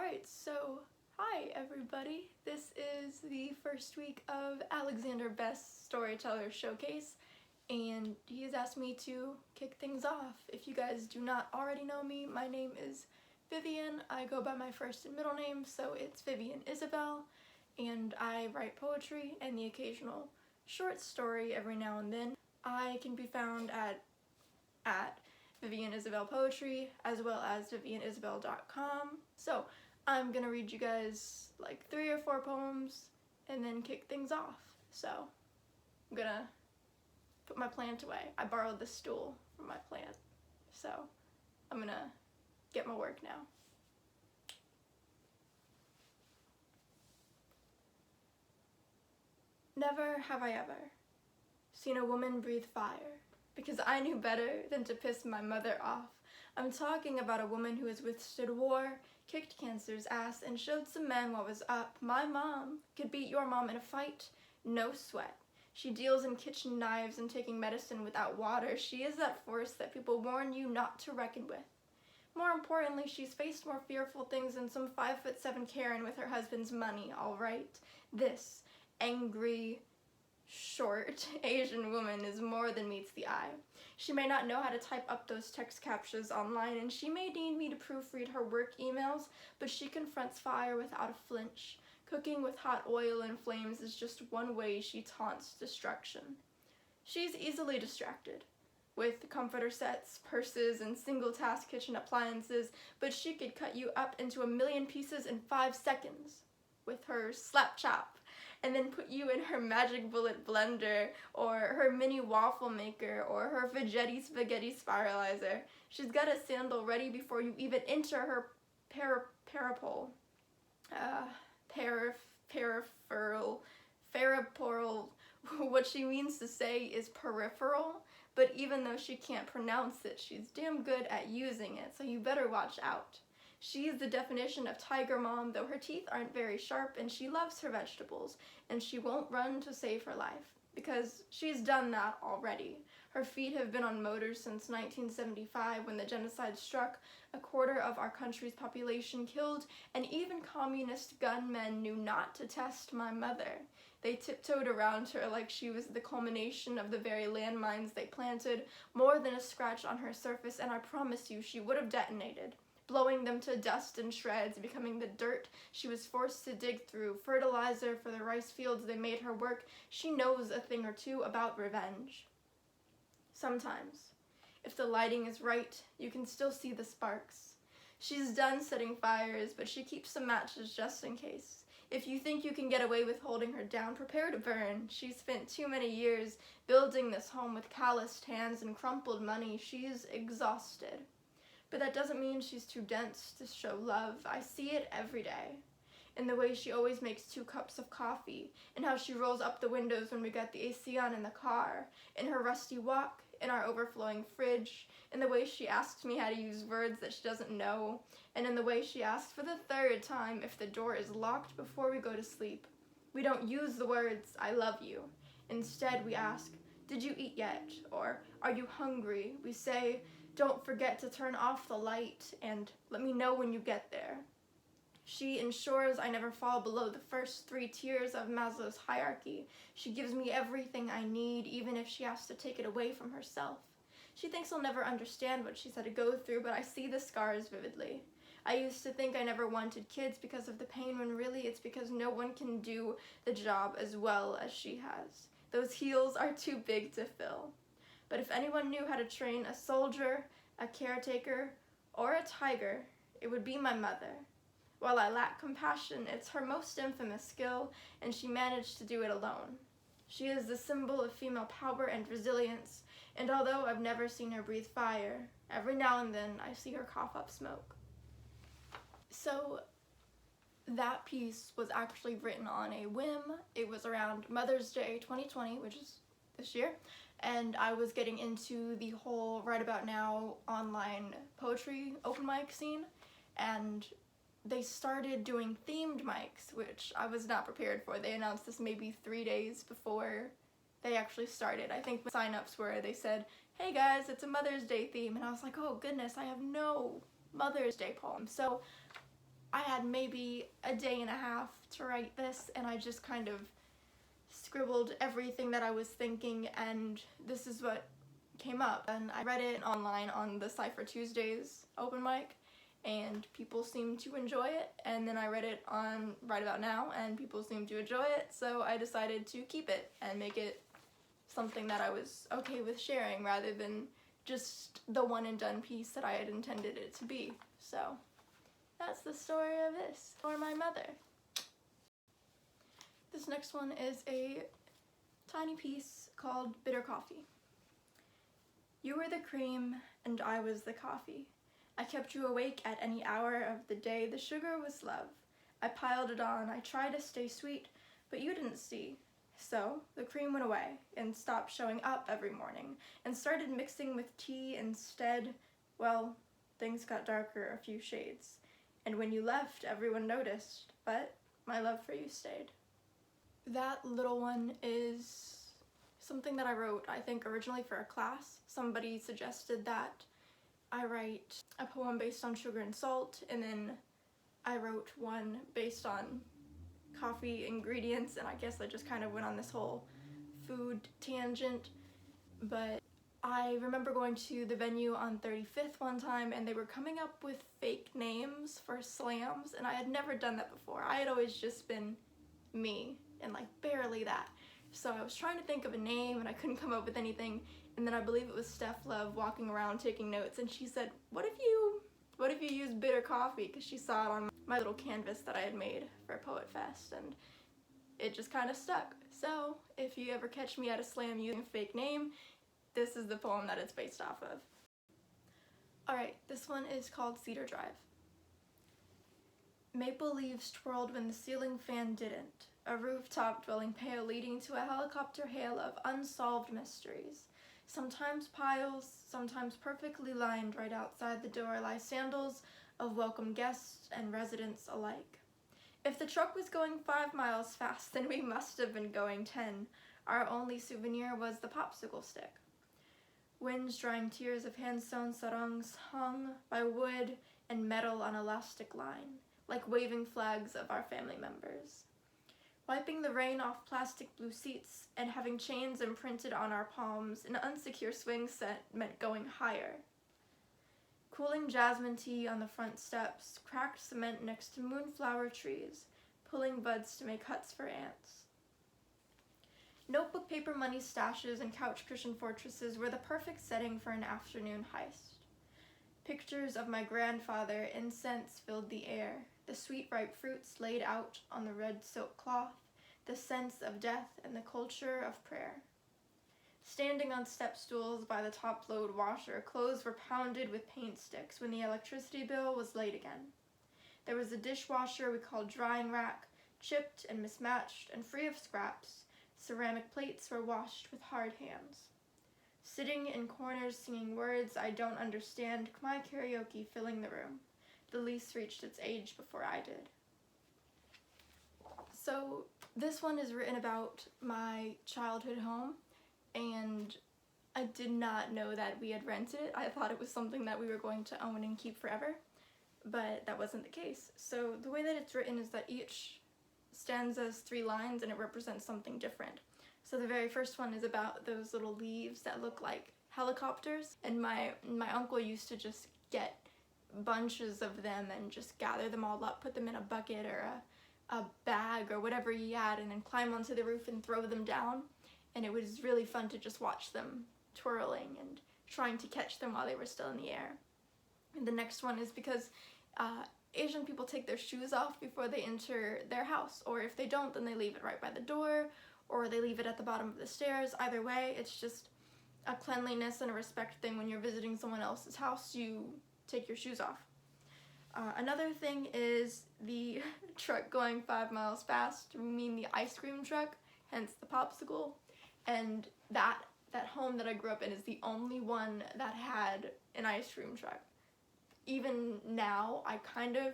Alright, so hi everybody. This is the first week of Alexander Best's Storytellers Showcase, and he's asked me to kick things off. If you guys do not already know me, my name is Vivian. I go by my first and middle name, so it's Vivian Isabel, and I write poetry and the occasional short story every now and then. I can be found at Vivian Isabel Poetry, as well as vivianisabel.com. So I'm gonna read you guys like 3 or 4 poems and then kick things off. So I'm gonna put my plant away. I borrowed this stool from my plant, so I'm gonna get my work now. Never have I ever seen a woman breathe fire, because I knew better than to piss my mother off. I'm talking about a woman who has withstood war, kicked cancer's ass, and showed some men what was up. My mom could beat your mom in a fight, no sweat. She deals in kitchen knives and taking medicine without water. She is that force that people warn you not to reckon with. More importantly, she's faced more fearful things than some 5'7" Karen with her husband's money, all right? This angry, short Asian woman is more than meets the eye. She may not know how to type up those text captures online, and she may need me to proofread her work emails, but she confronts fire without a flinch. Cooking with hot oil and flames is just one way she taunts destruction. She's easily distracted with comforter sets, purses, and single-task kitchen appliances, but she could cut you up into a million pieces in 5 seconds with her slap chop, and then put you in her magic bullet blender, or her mini waffle maker, or her veggetti spaghetti spiralizer. She's got a sandal ready before you even enter her peripheral. What she means to say is peripheral, but even though she can't pronounce it, she's damn good at using it, so you better watch out. She is the definition of tiger mom, though her teeth aren't very sharp, and she loves her vegetables, and she won't run to save her life, because she's done that already. Her feet have been on motors since 1975, when the genocide struck, a quarter of our country's population killed, and even communist gunmen knew not to test my mother. They tiptoed around her like she was the culmination of the very landmines they planted, more than a scratch on her surface, and I promise you she would have detonated, blowing them to dust and shreds, becoming the dirt she was forced to dig through, fertilizer for the rice fields they made her work. She knows a thing or two about revenge. Sometimes, if the lighting is right, you can still see the sparks. She's done setting fires, but she keeps some matches just in case. If you think you can get away with holding her down, prepare to burn. She's spent too many years building this home with calloused hands and crumpled money. She's exhausted. But that doesn't mean she's too dense to show love. I see it every day. In the way she always makes 2 cups of coffee, in how she rolls up the windows when we got the AC on in the car, in her rusty walk, in our overflowing fridge, in the way she asks me how to use words that she doesn't know, and in the way she asks for the 3rd time if the door is locked before we go to sleep. We don't use the words, I love you. Instead, we ask, did you eat yet? Or, are you hungry? We say, don't forget to turn off the light, and let me know when you get there. She ensures I never fall below the first 3 tiers of Maslow's hierarchy. She gives me everything I need, even if she has to take it away from herself. She thinks I'll never understand what she's had to go through, but I see the scars vividly. I used to think I never wanted kids because of the pain, when really it's because no one can do the job as well as she has. Those heels are too big to fill. But if anyone knew how to train a soldier, a caretaker, or a tiger, it would be my mother. While I lack compassion, it's her most infamous skill, and she managed to do it alone. She is the symbol of female power and resilience, and although I've never seen her breathe fire, every now and then I see her cough up smoke. So that piece was actually written on a whim. It was around Mother's Day 2020, which is this year, and I was getting into the whole right about now online poetry open mic scene, and they started doing themed mics, which I was not prepared for. They announced this maybe 3 days before they actually started. I think sign-ups were, they said, hey guys, it's a Mother's Day theme, and I was like, oh goodness, I have no Mother's Day poem. So I had maybe a day and a half to write this, and I just kind of scribbled everything that I was thinking, and this is what came up. And I read it online on the Cypher Tuesdays open mic, and people seemed to enjoy it, and then I read it on Right About Now, and people seemed to enjoy it, so I decided to keep it and make it something that I was okay with sharing rather than just the one and done piece that I had intended it to be. So that's the story of this, for my mother. This next one is a tiny piece called Bitter Coffee. You were the cream and I was the coffee. I kept you awake at any hour of the day. The sugar was love. I piled it on. I tried to stay sweet, but you didn't see. So the cream went away and stopped showing up every morning and started mixing with tea instead. Well, things got darker a few shades. And when you left, everyone noticed, but my love for you stayed. That little one is something that I wrote, I think, originally for a class. Somebody suggested that I write a poem based on sugar and salt, and then I wrote one based on coffee ingredients, and I guess I just kind of went on this whole food tangent. But I remember going to the venue on 35th one time, and they were coming up with fake names for slams, and I had never done that before. I had always just been me, and like barely that. So I was trying to think of a name, and I couldn't come up with anything, and then I believe it was Steph Love walking around taking notes, and she said, what if you use bitter coffee? Because she saw it on my little canvas that I had made for Poet Fest, and it just kind of stuck. So if you ever catch me at a slam using a fake name, this is the poem that it's based off of. Alright, this one is called Cedar Drive. Maple leaves twirled when the ceiling fan didn't. A rooftop dwelling pale leading to a helicopter hail of unsolved mysteries. Sometimes piles, sometimes perfectly lined right outside the door lie sandals of welcome guests and residents alike. If the truck was going 5 miles fast, then we must have been going 10. Our only souvenir was the popsicle stick. Winds drying tears of hand-sewn sarongs hung by wood and metal on elastic line, like waving flags of our family members. Wiping the rain off plastic blue seats and having chains imprinted on our palms, an unsecure swing set meant going higher. Cooling jasmine tea on the front steps, cracked cement next to moonflower trees, pulling buds to make huts for ants. Notebook paper money stashes and couch cushion fortresses were the perfect setting for an afternoon heist. Pictures of my grandfather, incense filled the air, the sweet ripe fruits laid out on the red silk cloth, the sense of death and the culture of prayer. Standing on step stools by the top-load washer, clothes were pounded with paint sticks when the electricity bill was late again. There was a dishwasher we called drying rack, chipped and mismatched and free of scraps. Ceramic plates were washed with hard hands. Sitting in corners singing words I don't understand, Khmer karaoke filling the room. The lease reached its age before I did. So this one is written about my childhood home, and I did not know that we had rented it. I thought it was something that we were going to own and keep forever, but that wasn't the case. So the way that it's written is that each stanza is 3 lines and it represents something different. So the very first one is about those little leaves that look like helicopters, and my uncle used to just get bunches of them and just gather them all up, put them in a bucket or a bag or whatever he had, and then climb onto the roof and throw them down. And it was really fun to just watch them twirling and trying to catch them while they were still in the air. And the next one is because Asian people take their shoes off before they enter their house, or if they don't, then they leave it right by the door, or they leave it at the bottom of the stairs. Either way, it's just a cleanliness and a respect thing. When you're visiting someone else's house, you take your shoes off. Another thing is the truck going 5 miles fast. We mean the ice cream truck, hence the popsicle. And that home that I grew up in is the only one that had an ice cream truck. Even now, I kind of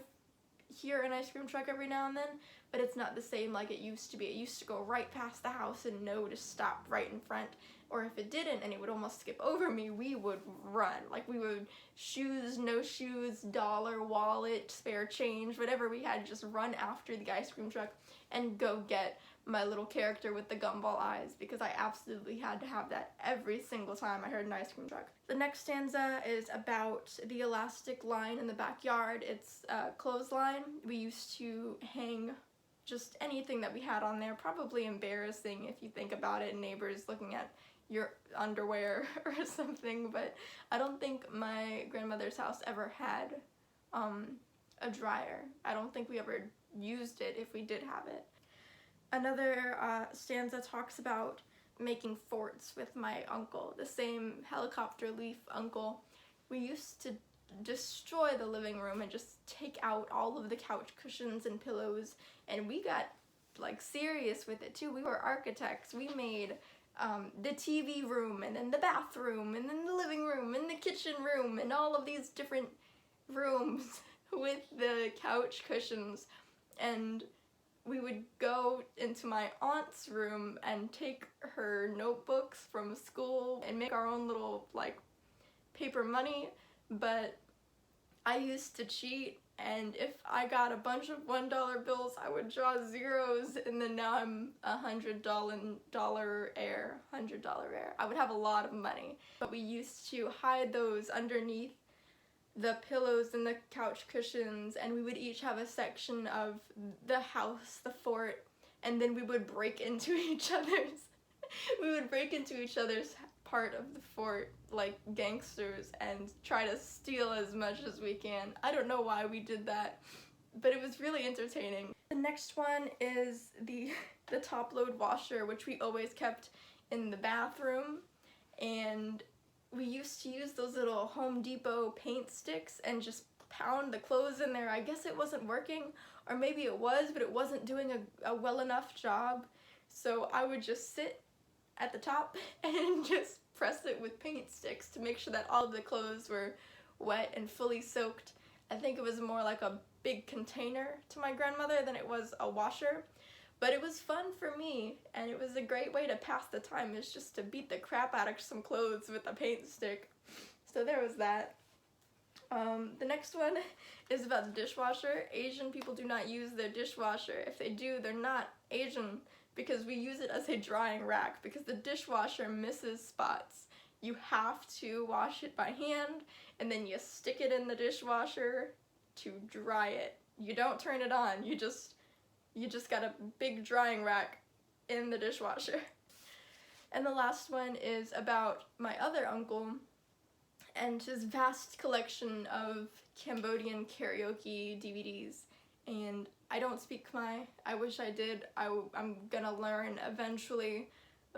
hear an ice cream truck every now and then, but it's not the same like it used to be. It used to go right past the house and know to stop right in front. or if it didn't and it would almost skip over me, we would run. Like, we would shoes, no shoes, dollar, wallet, spare change, whatever we had, just run after the ice cream truck and go get my little character with the gumball eyes, because I absolutely had to have that every single time I heard an ice cream truck. The next stanza is about the elastic line in the backyard. It's a clothesline. We used to hang just anything that we had on there, probably embarrassing if you think about it, neighbors looking at your underwear or something, but I don't think my grandmother's house ever had a dryer. I don't think we ever used it if we did have it. Another stanza talks about making forts with my uncle, the same helicopter leaf uncle. We used to destroy the living room and just take out all of the couch cushions and pillows, and we got like serious with it too. We were architects. We made the TV room, and then the bathroom, and then the living room, and the kitchen room, and all of these different rooms with the couch cushions. And we would go into my aunt's room and take her notebooks from school and make our own little like paper money, but I used to cheat, and if I got a bunch of $1 bills, I would draw zeros, and then now I'm $100 heir. I would have a lot of money, but we used to hide those underneath the pillows and the couch cushions, and we would each have a section of the house, the fort, and then we would break into each other's part of the fort like gangsters and try to steal as much as we can. I don't know why we did that, but it was really entertaining. The next one is the top load washer, which we always kept in the bathroom, and we used to use those little Home Depot paint sticks and just pound the clothes in there. I guess it wasn't working, or maybe it was, but it wasn't doing a well enough job. So I would just sit at the top and just press it with paint sticks to make sure that all of the clothes were wet and fully soaked. I think it was more like a big container to my grandmother than it was a washer. But it was fun for me, and it was a great way to pass the time, is just to beat the crap out of some clothes with a paint stick. So there was that. The next one is about the dishwasher. Asian people do not use their dishwasher. If they do, they're not Asian, because we use it as a drying rack, because the dishwasher misses spots. You have to wash it by hand, and then you stick it in the dishwasher to dry it. You don't turn it on, you just got a big drying rack in the dishwasher. And the last one is about my other uncle and his vast collection of Cambodian karaoke DVDs. And I don't speak Khmer. I wish I did. I'm gonna learn eventually,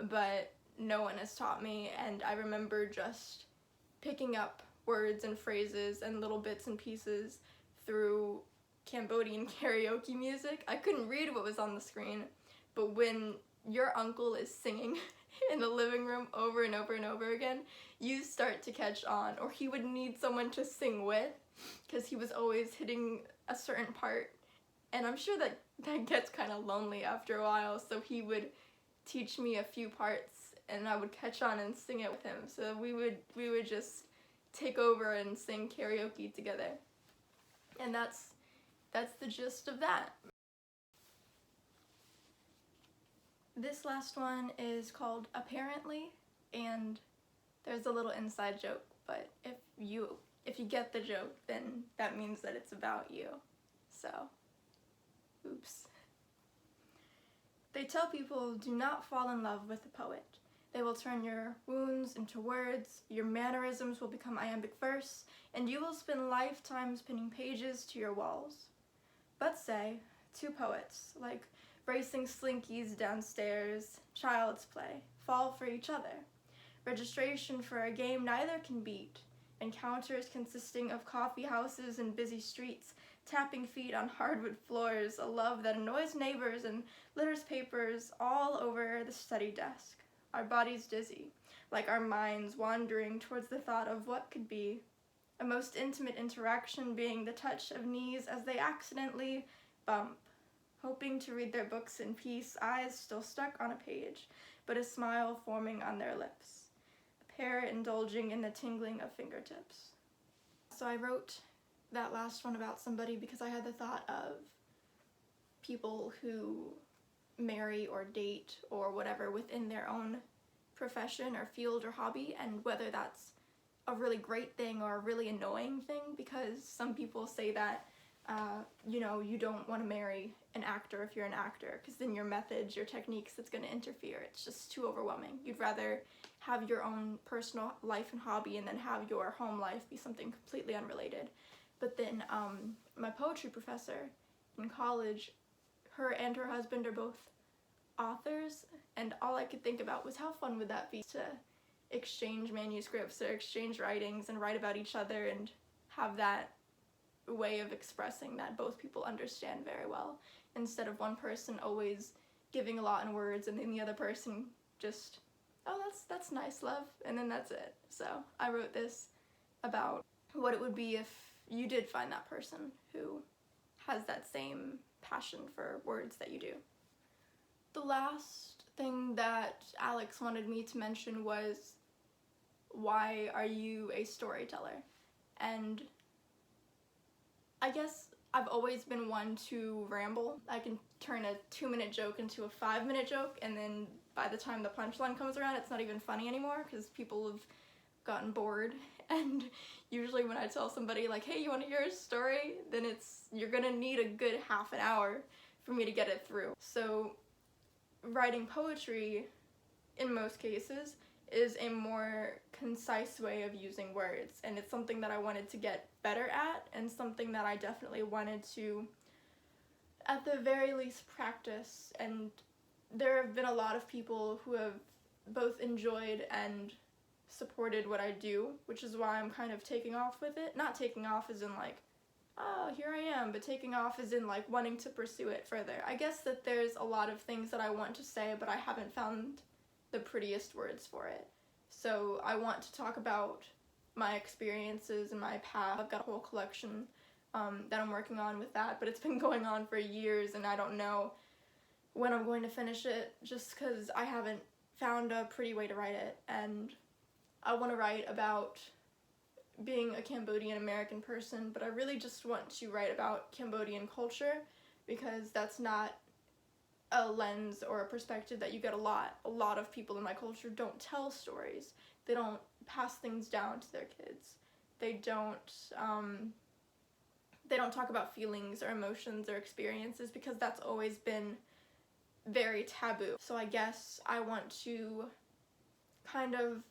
but no one has taught me, and I remember just picking up words and phrases and little bits and pieces through Cambodian karaoke music. I couldn't read what was on the screen, but when your uncle is singing in the living room over and over and over again, you start to catch on, or he would need someone to sing with, because he was always hitting a certain part, and I'm sure that gets kind of lonely after a while, so he would teach me a few parts, and I would catch on and sing it with him. So we would just take over and sing karaoke together, and that's the gist of that. This last one is called Apparently, and there's a little inside joke, but if you get the joke, then that means that it's about you. So, oops. They tell people, do not fall in love with a poet. They will turn your wounds into words, your mannerisms will become iambic verse, and you will spend lifetimes pinning pages to your walls. But say, two poets, like racing slinkies downstairs, child's play, fall for each other. Registration for a game neither can beat. Encounters consisting of coffee houses and busy streets, tapping feet on hardwood floors, a love that annoys neighbors and litters papers all over the study desk. Our bodies dizzy, like our minds wandering towards the thought of what could be. A most intimate interaction being the touch of knees as they accidentally bump, hoping to read their books in peace, eyes still stuck on a page, but a smile forming on their lips, a pair indulging in the tingling of fingertips. So I wrote that last one about somebody because I had the thought of people who marry or date or whatever within their own profession or field or hobby, and whether that's a really great thing or a really annoying thing, because some people say that you don't want to marry an actor if you're an actor, because then your methods, your techniques, that's going to interfere. It's just too overwhelming. You'd rather have your own personal life and hobby and then have your home life be something completely unrelated. But then my poetry professor in college, her and her husband are both authors, and all I could think about was how fun would that be to exchange manuscripts or exchange writings and write about each other and have that way of expressing that both people understand very well, instead of one person always giving a lot in words and then the other person just, oh, that's nice, love, and then that's it. So I wrote this about what it would be if you did find that person who has that same passion for words that you do. The last thing that Alex wanted me to mention was, why are you a storyteller? And I guess I've always been one to ramble. I can turn a 2-minute joke into a 5-minute joke, and then by the time the punchline comes around, it's not even funny anymore because people have gotten bored. And usually when I tell somebody like, hey, you want to hear a story, then you're gonna need a good half an hour for me to get it through. So writing poetry, in most cases, is a more concise way of using words, and it's something that I wanted to get better at, and something that I definitely wanted to, at the very least, practice. And there have been a lot of people who have both enjoyed and supported what I do, which is why I'm kind of taking off with it. Not taking off as in like, oh, here I am, but taking off as in like wanting to pursue it further. I guess that there's a lot of things that I want to say, but I haven't found the prettiest words for it. So I want to talk about my experiences and my path. I've got a whole collection that I'm working on with that, but it's been going on for years, and I don't know when I'm going to finish it, just because I haven't found a pretty way to write it. And I want to write about being a Cambodian American person, but I really just want to write about Cambodian culture, because that's not a lens or a perspective that you get a lot. A lot of people in my culture don't tell stories. They don't pass things down to their kids. They don't talk about feelings or emotions or experiences, because that's always been very taboo. So I guess I want to kind of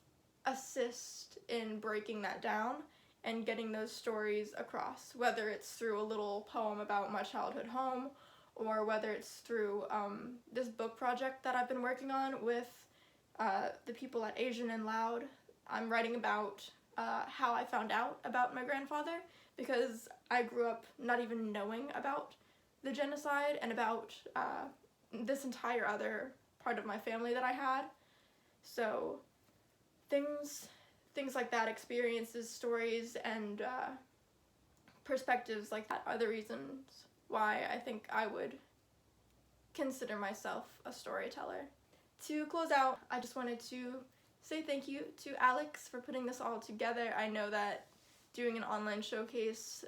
assist in breaking that down and getting those stories across, whether it's through a little poem about my childhood home, or whether it's through this book project that I've been working on with the people at Asian and Loud. I'm writing about how I found out about my grandfather, because I grew up not even knowing about the genocide and about this entire other part of my family that I had. So things like that, experiences, stories, and perspectives like that are the reasons why I think I would consider myself a storyteller. To close out, I just wanted to say thank you to Alex for putting this all together. I know that doing an online showcase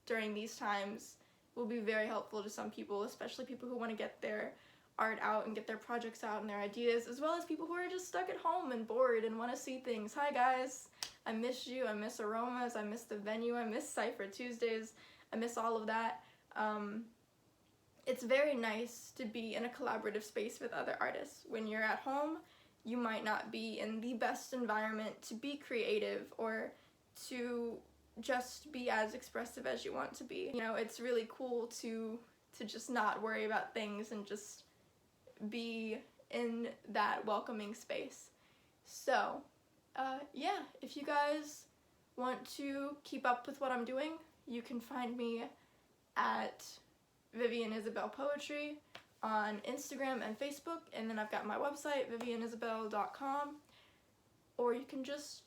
during these times will be very helpful to some people, especially people who want to get their art out and get their projects out and their ideas, as well as people who are just stuck at home and bored and want to see things. Hi guys, I miss you, I miss aromas, I miss the venue, I miss Cypher Tuesdays, I miss all of that. It's very nice to be in a collaborative space with other artists. When you're at home, you might not be in the best environment to be creative or to just be as expressive as you want to be. You know, it's really cool to just not worry about things and just be in that welcoming space. So, yeah, if you guys want to keep up with what I'm doing, you can find me at Vivian Isabel Poetry on Instagram and Facebook, and then I've got my website, vivianisabel.com, or you can just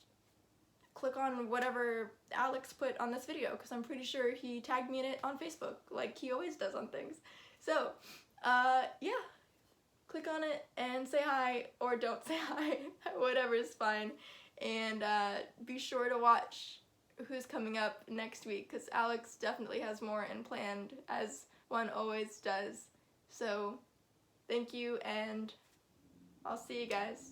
click on whatever Alex put on this video, because I'm pretty sure he tagged me in it on Facebook, like he always does on things. So, yeah, click on it and say hi, or don't say hi, whatever is fine. And be sure to watch who's coming up next week, because Alex definitely has more in planned, as one always does. So thank you, and I'll see you guys.